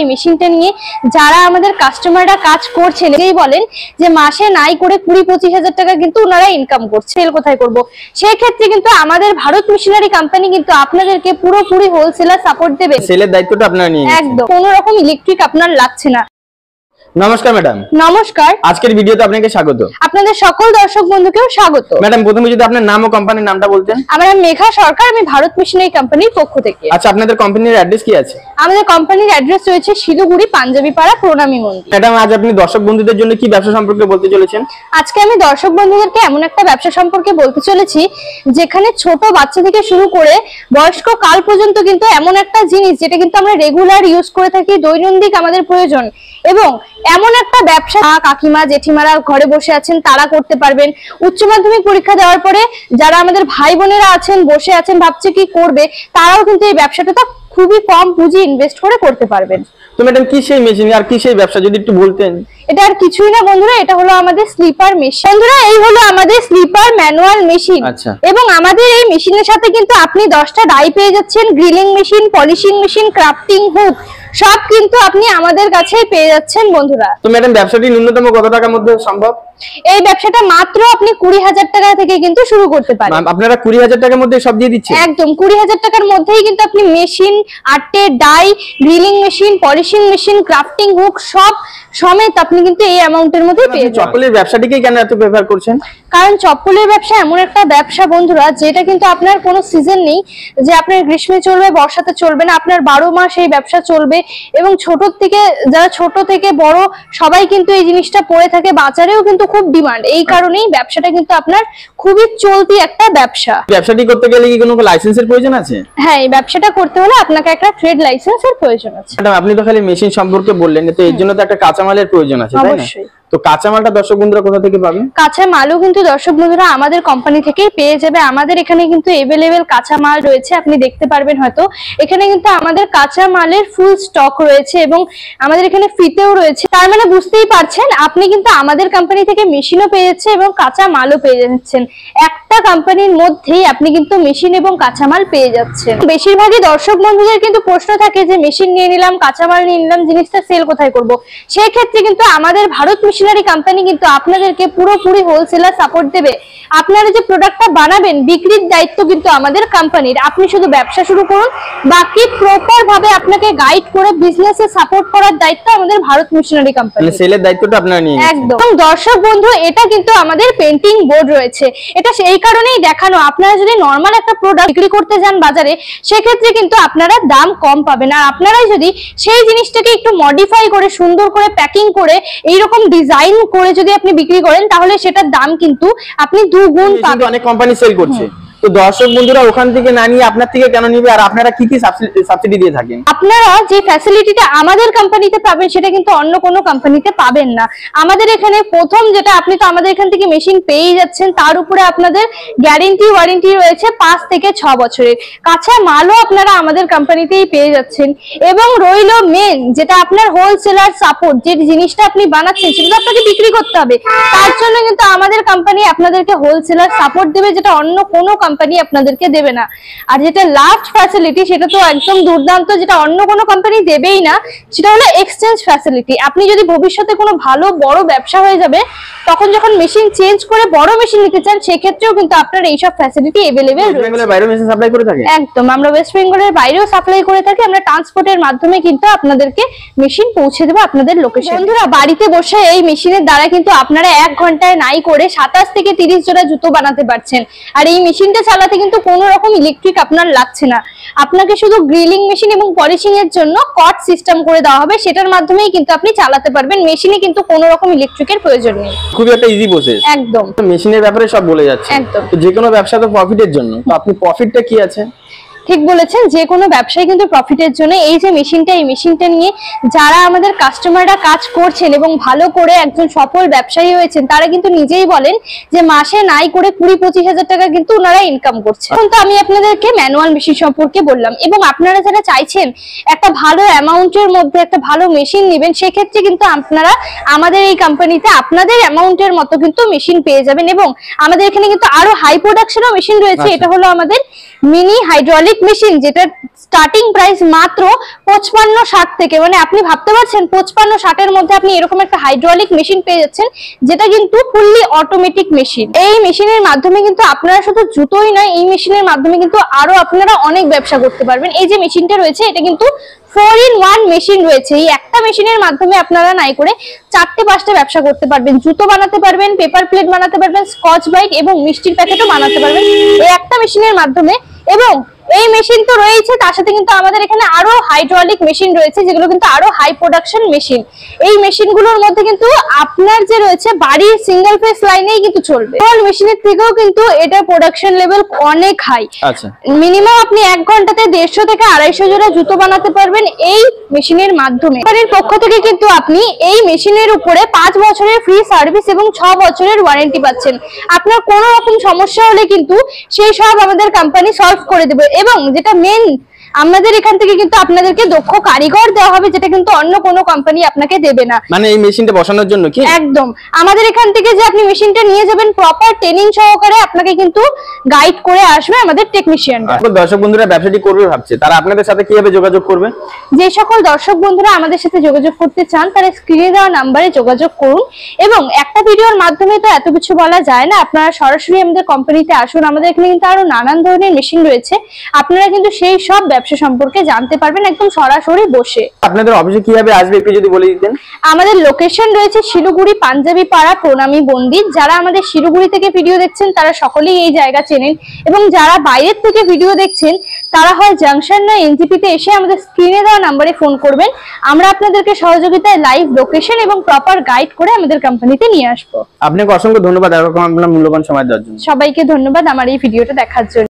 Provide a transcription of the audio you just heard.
এই মেশিনটা নিয়ে যারা আমাদের কাস্টমাররা কাজ করছেন এই বলেন যে মাসে নাই করে 20-25 হাজার টাকা কিন্তু ওনারা ইনকাম করছে। সেল কোথায় করব, সেই ক্ষেত্রে কিন্তু আমাদের ভারত মেশিনারি কোম্পানি কিন্তু আপনাদেরকে পুরোপুরি হোলসেলার সাপোর্ট দেবে। সেলের দায়িত্বটা আপনারা নিয়ে নিচ্ছেন। একদম, কোনো রকম ইলেকট্রিক আপনার লাগছে না। নমস্কার ম্যাডাম। নমস্কার, আজকের ভিডিওতে আপনাকে স্বাগত। আপনাদের সকল দর্শক বন্ধুকেও স্বাগত। ম্যাডাম, প্রথমে যদি আপনার নাম ও কোম্পানির নামটা বলতেন। আমার নাম মেঘা সরকার, আমি ভারত মেশিনারি কোম্পানির পক্ষ থেকে। আচ্ছা, আপনাদের কোম্পানির অ্যাড্রেস কি আছে? আমাদের কোম্পানির অ্যাড্রেস রয়েছে শিলিগুড়ি পাঞ্জাবি পাড়া প্রণামী মন্দির। ম্যাডাম, আজ আপনি দর্শক বন্ধুদের জন্য কি ব্যবসা সম্পর্কে বলতে চলেছেন? আজকে আমি দর্শক বন্ধুদেরকে এমন একটা ব্যবসা সম্পর্কে বলতে চলেছি যেখানে ছোট বাচ্চা থেকে শুরু করে বয়স্ক কাল পর্যন্ত কিন্তু এমন একটা জিনিস যেটা কিন্তু আমরা রেগুলার ইউজ করে থাকি, দৈনন্দিন আমাদের প্রয়োজন, এবং এমন একটা ব্যবসা কাকিমা জেঠিমারা ঘরে বসে আছেন তারা করতে পারবেন। উচ্চ মাধ্যমিক পরীক্ষা দেওয়ার পরে যারা আমাদের ভাই বোনেরা আছেন বসে আছেন ভাবছে কি করবে, তারাও কিন্তু এই ব্যবসাটা খুবই কম পুঁজি ইনভেস্ট করে করতে পারবেন। তো ম্যাডাম, কি সেই মেশিন আর কি সেই ব্যবসা যদি একটু বলতেন? এটা আর কিছুই না বন্ধুরা, এটা হলো আমাদের স্লিপার মেশিন। বন্ধুরা, এই হলো আমাদের স্লিপার ম্যানুয়াল মেশিন। এবং আমাদের এই মেশিনের সাথে কিন্তু আপনি 10টা ডাই পেয়ে যাচ্ছেন, grilling machine, polishing machine, crafting hook, সব কিন্তু আপনি আমাদের কাছেই পেয়ে যাচ্ছেন বন্ধুরা। তো ম্যাডাম, ব্যবসাটি ন্যূনতম কত টাকার মধ্যে সম্ভব? এই ব্যবসাটা মাত্র আপনি 20,000 টাকা থেকে কিন্তু শুরু করতে পারেন। আপনারা 20,000 টাকার মধ্যে সব দিয়ে দিচ্ছেন? একদম, 20,000 টাকার মধ্যেই কিন্তু আপনি মেশিন, আটে die, grilling machine, polishing machine, crafting hook সব সমেত আপনি কিন্তু এই অ্যামাউন্টের মধ্যে পেয়ে যাবেন। চপ্পলের ব্যবসাটিকে কেন এত প্রেফার করছেন? কারণ চপ্পলের ব্যবসা এমন একটা ব্যবসা বন্ধুরা যেটা কিন্তু আপনার কোনো সিজন নেই যে আপনার গ্রীষ্মে চলবে বর্ষাতে চলবে না, আপনার 12 মাস এই ব্যবসা চলবে। এবং ছোট থেকে যারা ছোট থেকে বড় সবাই কিন্তু এই জিনিসটা পরে থাকে, বাজারেও কিন্তু খুব ডিমান্ড। এই কারণেই ব্যবসাটা কিন্তু আপনার খুবই চলতি একটা ব্যবসা। ব্যবসাটি করতে গেলে কি কোনো লাইসেন্সের প্রয়োজন আছে? হ্যাঁ, এই ব্যবসাটা করতে হলে আপনাকে একটা ট্রেড লাইসেন্সের প্রয়োজন আছে। ম্যাডাম, আপনি তো খালি মেশিন সম্পর্কে বললেন, তো এর জন্য তো একটা কাঁচামালের প্রয়োজন আছে, তাই না? অবশ্যই। তো কাঁচামালটা দর্শক বন্ধুরা কোথা থেকে পাবেন? কাঁচা মালও কিন্তু দর্শক বন্ধুরা আমাদের কোম্পানি থেকেই পেয়ে যাবে। আমাদের এখানে কিন্তু এভেলেবেল কাঁচা মাল রয়েছে, আপনি দেখতে পারবেন হয়তো। এখানে কিন্তু আমাদের কাঁচা মালের ফুল স্টক রয়েছে এবং আমাদের এখানে ফিতেও রয়েছে। তার মানে বুঝতেই পারছেন আপনি কিন্তু আমাদের কোম্পানি থেকে মেশিনও পেয়ে যাচ্ছেন এবং কাঁচা মালও পেয়ে যাচ্ছেন। একটা কোম্পানির মধ্যেই আপনি কিন্তু মেশিন এবং কাঁচা মাল পেয়ে যাচ্ছেন। বেশিরভাগই দর্শক বন্ধুদের কিন্তু প্রশ্ন থাকে যে মেশিন নিয়ে নিলাম, কাঁচা মাল নিয়ে নিলাম, জিনিসটা সেল কোথায় করব। সেই ক্ষেত্রে কিন্তু আমাদের ভারত মেশিনারি কোম্পানি কিন্তু আপনাদেরকে পুরোপুরি হোলসেলার সাপোর্ট দেবে। আপনারা যে প্রোডাক্টটা বানাবেন বিক্রির দায়িত্ব কিন্তু আমাদের কোম্পানির। আপনি শুধু ব্যবসা শুরু করুন, বাকি প্রপার ভাবে আপনাকে গাইড করে বিজনেসে সাপোর্ট করার দায়িত্ব আমাদের ভারত মেশিনারি কোম্পানি। সেলের দায়িত্বটা আপনারা নিয়ে নিচ্ছেন। একদম। দর্শক বন্ধু, এটা কিন্তু আমাদের পেন্টিং বোর্ড রয়েছে। এটা সেই কারণেই দেখানো, আপনারা যদি নরমাল একটা প্রোডাক্ট বিক্রি করতে যান বাজারে সেক্ষেত্রে কিন্তু আপনারা দাম কম পাবেন। আর আপনারাই যদি সেই জিনিসটাকে একটু মডিফাই করে সুন্দর করে প্যাকিং করে এইরকম ডিজাইন করে যদি আপনি বিক্রি করেন তাহলে সেটার দাম কিন্তু আপনি দুগুণ পাবেন। অনেক কোম্পানি সেল করছে, তো দর্শক বন্ধুরা ওখান থেকে না নিয়ে আপনার থেকে কেন নিবে? আর আপনারা কি কি সাবসিডি দিয়ে থাকেন? আপনারা যে ফ্যাসিলিটিটা আমাদের কোম্পানিতে পাবেন সেটা কিন্তু অন্য কোনো কোম্পানিতে পাবেন না। আমাদের এখানে প্রথম যেটা, আপনি তো আমাদের এখান থেকে মেশিন পেয়ে যাচ্ছেন, তার উপরে আপনাদের গ্যারেন্টি ওয়ারেন্টি রয়েছে 5 থেকে 6 বছরের। কাঁচা মালও আপনারা আমাদের কোম্পানিতেই পেয়ে যাচ্ছেন। এবং রইল মেন যেটা আপনার হোলসেলার সাপোর্ট, যে জিনিসটা আপনি বানাচ্ছেন সেটা আপনাকে বিক্রি করতে হবে, তার জন্য কিন্তু আমাদের কোম্পানি আপনাদেরকে হোলসেলার সাপোর্ট দেবে, যেটা অন্য কোনো কোম্পানি আপনাদেরকে দেবে না। আর যেটা লাস্ট ফ্যাসিলিটি সেটা তো একদম দুর্দান্ত, যেটা অন্য কোনো কোম্পানি দেবেই না, সেটা হলো এক্সচেঞ্জ ফ্যাসিলিটি। আপনি যদি ভবিষ্যতে কোনো ভালো বড় ব্যবসা হয়ে যাবে তখন যখন মেশিন চেঞ্জ করে বড় মেশিন নিতে চান সেক্ষেত্রেও কিন্তু আপনার এইসব ফ্যাসিলিটি अवेलेबल রয়েছে। বেঙ্গলের বাইরেও মেশিন সাপ্লাই করে থাকে? একদম, আমরা ওয়েস্ট বেঙ্গলের বাইরেও সাপ্লাই করে থাকি। আমরা ট্রান্সপোর্টের মাধ্যমে কিন্তু আপনাদেরকে মেশিন পৌঁছে দেব আপনাদের লোকেশন। বন্ধুরা, বাড়িতে বসে এই মেশিনের দ্বারা কিন্তু আপনারা 1 ঘন্টায় নাই করে 27 থেকে 30 জোড়া জুতো বানাতে পারছেন। আর এই মেশিনটা চালাতে কিন্তু কোনো রকম ইলেকট্রিক আপনার লাগছে না। আপনাকে শুধু গ্রিলিং মেশিন এবং পলিশিং এর জন্য কট সিস্টেম করে দেওয়া হবে, সেটার মাধ্যমেই কিন্তু আপনি চালাতে পারবেন। মেশিনে কিন্তু কোনো রকম ইলেকট্রিকের প্রয়োজন নেই। খুবই একটা ইজি প্রসেস। একদম, মেশিনের ব্যাপারে সব বলে যাচ্ছে। একদম। তো যে কোনো ব্যবসা তো প্রফিটের জন্য, তো আপনি প্রফিটটা কি আছে? ঠিক বলেছেন, যে কোনো ব্যবসায় কিন্তু প্রফিটের জন্য। এই যে মেশিনটা, এই মেশিনটা নিয়ে যারা আমাদের কাস্টমাররা কাজ করছেন এবং ভালো করে একজন সফল ব্যবসায়ী হয়েছেন তারা কিন্তু নিজেই বলেন যে মাসে নাই করে 20-25 হাজার টাকা কিন্তু ওনারা ইনকাম করছে। এখন তো আমি আপনাদেরকে ম্যানুয়াল মেশিন সম্পর্কে বললাম, এবং আপনারা যারা চাইছেন একটা ভালো অ্যামাউন্টের মধ্যে একটা ভালো মেশিন নেবেন সেক্ষেত্রে কিন্তু আপনারা আমাদের এই কোম্পানিতে আপনাদের অ্যামাউন্টের মতো কিন্তু মেশিন পেয়ে যাবেন। এবং আমাদের এখানে কিন্তু আরো হাই প্রোডাকশনও মেশিন রয়েছে। এটা হলো আমাদের মিনি হাইড্রোলিক মেশিন, যেটা স্টার্টিং প্রাইস মাত্র 55-60 থেকে। মানে আপনি ভাবতে পারছেন 55-60 এর মধ্যে আপনি এরকম একটা হাইড্রোলিক মেশিন পেয়ে যাচ্ছেন, যেটা কিন্তু ফুললি অটোমেটিক মেশিন। এই মেশিনের মাধ্যমে কিন্তু আপনারা শুধু জুতোই নয়, এই মেশিনের মাধ্যমে কিন্তু আরো আপনারা অনেক ব্যবসা করতে পারবেন। এই যে মেশিনটা রয়েছে এটা কিন্তু 4-in-1 মেশিন রয়েছে। এই একটা মেশিনের মাধ্যমে আপনারা নাই করে 4-5টা ব্যবসা করতে পারবেন। জুতো বানাতে পারবেন, পেপার প্লেট বানাতে পারবেন, স্কচ ব্রাইট এবং মিষ্টির প্যাকেটও বানাতে পারবেন এই একটা মেশিনের মাধ্যমে। এবং এই মেশিন তো রয়েছে, তার সাথে কিন্তু আমাদের এখানে আরো হাইড্রোলিক মেশিন রয়েছে, যেগুলো কিন্তু আরো হাই প্রোডাকশন মেশিন। এই মেশিনগুলোর মধ্যে কিন্তু আপনার যে রয়েছে বাড়ির সিঙ্গেল ফেস লাইনেই কিন্তু চলবে। অল মেশিনের থেকেও কিন্তু এটা প্রোডাকশন লেভেল অনেক হাই। আচ্ছা, মিনিমাম আপনি 1 ঘন্টাতে 150 থেকে 250 জোড়া জুতো বানাতে পারবেন এই মেশিনের মাধ্যমে। কোম্পানির পক্ষ থেকে কিন্তু আপনি এই মেশিনের উপরে 5 বছরের ফ্রি সার্ভিস এবং 6 বছরের ওয়ারেন্টি পাচ্ছেন। আপনার কোনো রকম সমস্যা হলে কিন্তু সেই সব আমাদের কোম্পানি সলভ করে দেবে। এবং যেটা মেন, আমাদের এখান থেকে কিন্তু আপনাদেরকে দক্ষ কারিগর দেওয়া হবে, যেটা কিন্তু অন্য কোনো কোম্পানি আপনাকে দেবে না। মানে এই মেশিনটা বসানোর জন্য কি একদম আমাদের এখান থেকে যে আপনি মেশিনটা নিয়ে যাবেন, প্রপার ট্রেনিং সহকারে আপনাকে কিন্তু গাইড করে আসবে আমাদের টেকনিশিয়ানরা। দর্শক বন্ধুরা ব্যবসাটি করবে ভাবছে, তারা আপনাদের সাথে কিভাবে যোগাযোগ করবে? যে সকল দর্শক বন্ধুরা আমাদের সাথে যোগাযোগ করতে চান, তারা স্ক্রিনে দেওয়া নাম্বারে যোগাযোগ করুন। এবং একটা ভিডিওর মাধ্যমে তো এত কিছু বলা যায় না, আপনারা সরাসরি আমাদের কোম্পানিতে আসুন। আমাদের এখানে কিন্তু আরো নানান ধরনের মেশিন রয়েছে, আপনারা কিন্তু সেই সব ব্যবসা সম্পর্কে জানতে পারবেন একদম সরাসরি বসে। আপনাদের অফিসে কিভাবে আসবে একটু যদি বলে দিতেন। আমাদের লোকেশন রয়েছে শিলিগুড়ি পাঞ্জাবি পাড়া প্রণামী মন্দির। যারা আমাদের শিলিগুড়ি থেকে ভিডিও দেখছেন তারা সকলেই এই জায়গা চেনেন, এবং যারা বাইরের থেকে ভিডিও দেখছেন তারা হয় জাংশন না এনজিপিতে এসে আমাদের স্ক্রিনে দেওয়া নাম্বারে ফোন করবেন। আমরা আপনাদেরকে সহযোগিতায় লাইভ লোকেশন এবং প্রপার গাইড করে আমাদের কোম্পানিতে নিয়ে আসবো। আপনাকে অসংখ্য ধন্যবাদ এরকম আপনার মূল্যবান সময় দেওয়ার জন্য। সবাইকে ধন্যবাদ আমার এই ভিডিওটা দেখার জন্য।